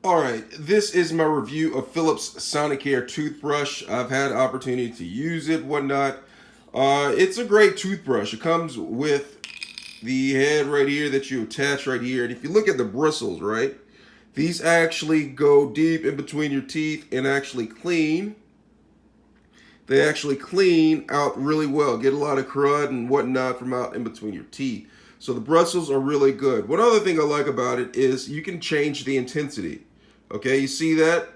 All right, this is my review of Philips Sonicare toothbrush. I've had opportunity to use it, whatnot. It's a great toothbrush. It comes with the head right here that you attach right here. And if you look at the bristles, right, these actually go deep in between your teeth and actually clean. They actually clean out really well. Get a lot of crud and whatnot from out in between your teeth. So the bristles are really good. One other thing I like about it is you can change the intensity. Okay, you see that?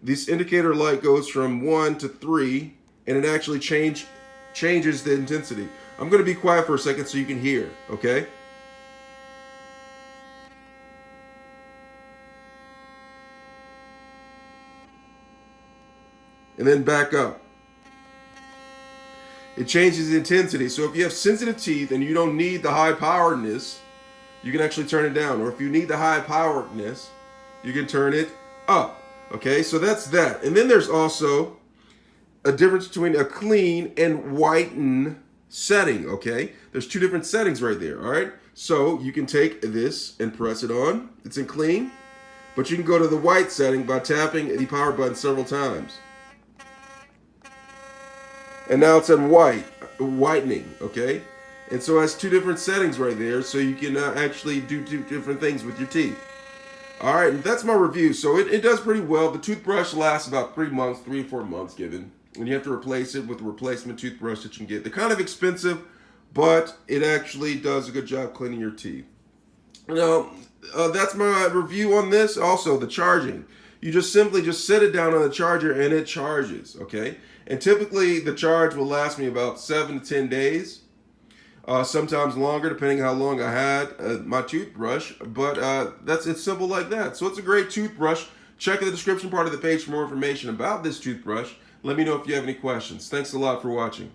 This indicator light goes from 1 to 3, and it actually changes the intensity. I'm going to be quiet for a second so you can hear, okay? And then back up. It changes the intensity. So if you have sensitive teeth and you don't need the high poweredness, you can actually turn it down. Or if you need the high poweredness, you can turn it up. Okay, so that's that. And then there's also a difference between a clean and whiten setting. Okay, there's two different settings right there. All right, so you can take this and press it on. It's in clean, but you can go to the white setting by tapping the power button several times. And now it's in whitening, okay? And so it has two different settings right there, so you can actually do two different things with your teeth. All right, and that's my review. So it does pretty well. The toothbrush lasts about 3 months, 3 or 4 months given. And you have to replace it with a replacement toothbrush that you can get. They're kind of expensive, but it actually does a good job cleaning your teeth. Now, that's my review on this. Also, the charging. You just simply set it down on the charger and it charges, okay? And typically the charge will last me about 7 to 10 days. Sometimes longer, depending how long I had my toothbrush. But it's simple like that. So it's a great toothbrush. Check the description part of the page for more information about this toothbrush. Let me know if you have any questions. Thanks a lot for watching.